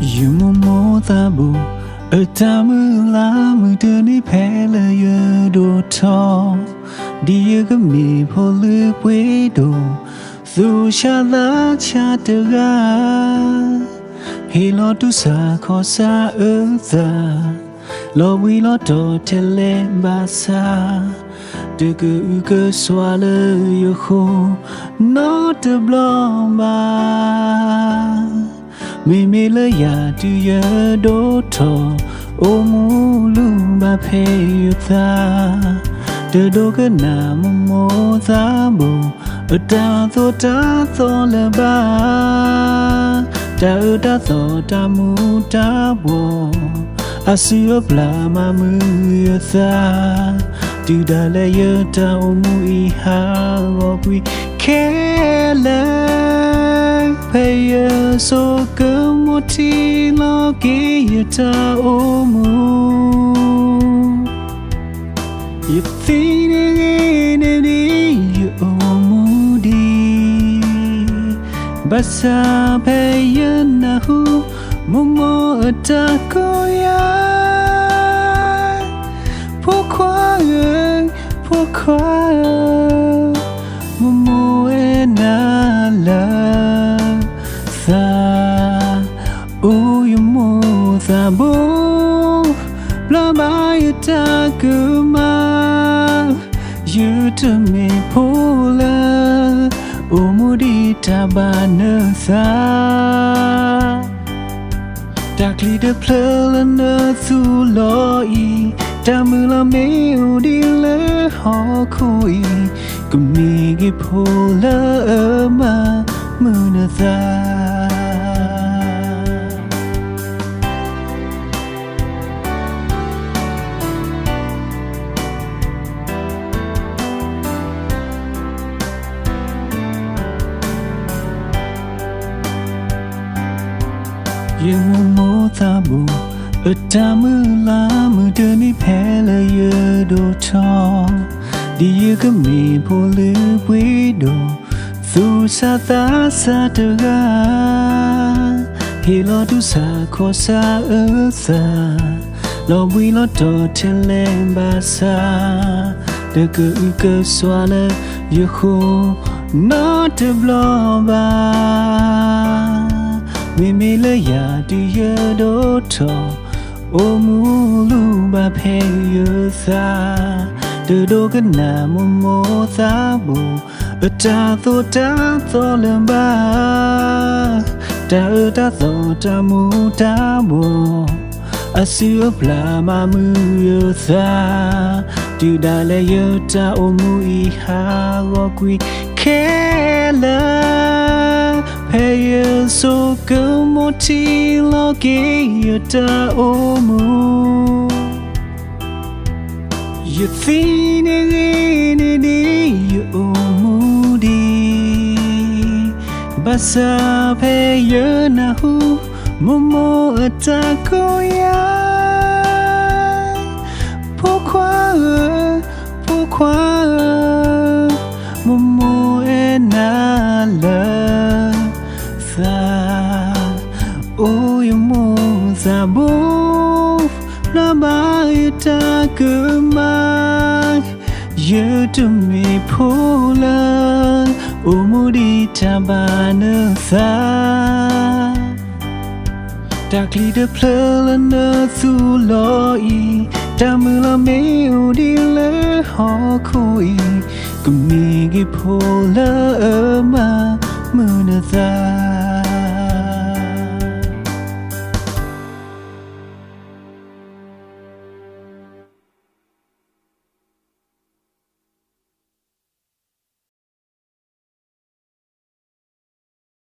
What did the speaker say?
You more tabu, a tamu la mutuni pele do tall. Dear me, poly widow, through shala chataga. He lot to sa cosa eartha, Lord we lot to tele basa. The good swallow your home, not a blonde bar. Me le ya du ya do to o mu lu ba phe yu tha de do ka na mo tha bo ta tho le ba ta ta mu ta bo asu bla ma mu yu tha du da le ya ta o mu I ha go kwi ke le Paya so kemoti lagi yata omu. You think ini you omudi. Basa paya nahu momo atakoya. Pourquoi momo enala. Oh, you more than both. Blama, you take you to me, Pola. Oh, Moody Tabanatha. Darkly the pearl and earth to law. Tamula me, Udilla, Hawkoi. Gumigi Pola, ma, Munatha. You more tabu, a tamu la mutani pele ye do tall. Dear me, poly widow, through Sata Sataga. He lot to sa cosa eartha, Lord we lot to telembasa. The good swallow you who not a blobber. Me le ya du ya do to o mu lu ba phe yu tha de do ka na mo tha bu ta tho le ba ta mu ta bu asu bla ma mu yu tha du da le yu ta o mu I ha go kwi ke la Paya so kemoti lagi yata omu. You think ini you omudi. Basa paya nahu momo atakoya. Pourquoi momo enala. Oh, you more than both. Lama ita kemak. You to me pola. Umudi tabanatha. Darkly the pearl and earth to loi. Tamula me udile hawkoi. Gumigi pola ma munatha.